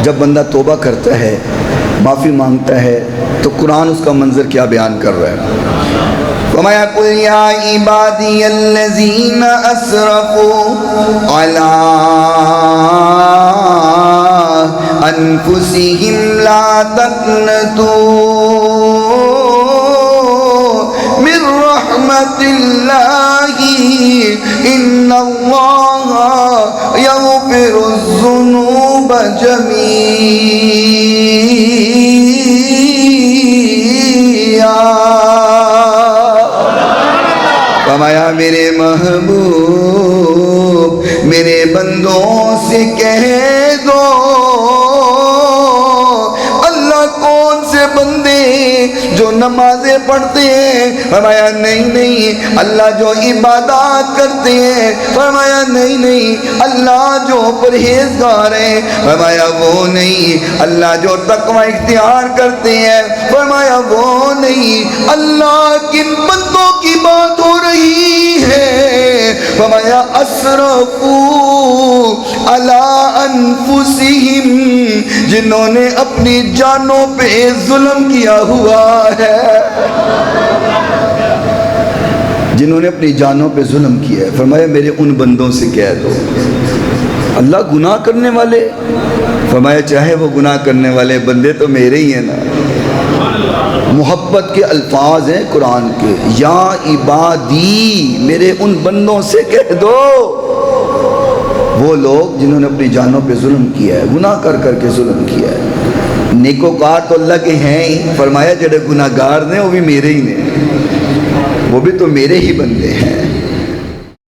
جب بندہ توبہ کرتا ہے، معافی مانگتا ہے، تو قرآن اس کا منظر کیا بیان کر رہا ہے؟ وَمَا يَقُلْ يَا عِبَادِيَ الَّذِينَ أَسْرَفُوا عَلَىٰ أَنفُسِهِمْ لَا تَقْنَطُوا مِن رَحْمَةِ اللَّهِ إِنَّ اللَّهَ يَغْفِرُ الذُّنُوبَ جَمِيعًا۔ فرمایا میرے محبوب میرے بندوں سے کہہ دو، اللہ کون سے بندے جو نمازیں پڑھتے ہیں؟ فرمایا نہیں، اللہ جو عبادات کرتے ہیں؟ فرمایا نہیں، اللہ جو پرہیزگار ہیں؟ فرمایا وہ نہیں، اللہ جو تقوی اختیار کرتے ہیں؟ فرمایا وہ نہیں، اللہ کن بندوں کی بات ہو رہی ہے؟ فرمایا اسرفوا علی انفسہم، جنہوں نے اپنی جانوں پہ ظلم کیا ہوا ہے، جنہوں نے اپنی جانوں پہ ظلم کیا ہے۔ فرمایا میرے ان بندوں سے کہہ دو، اللہ گناہ کرنے والے؟ فرمایا چاہے وہ گناہ کرنے والے بندے تو میرے ہی ہیں نا۔ محبت کے الفاظ ہیں قرآن کے، یا عبادی، میرے ان بندوں سے کہہ دو، وہ لوگ جنہوں نے اپنی جانوں پہ ظلم کیا ہے، گناہ کر کے ظلم کیا ہے۔ نیکوکار تو اللہ کے ہیں ہی، فرمایا جڑے گناہ گار نے وہ بھی میرے ہی نے، وہ بھی تو میرے ہی بندے ہیں۔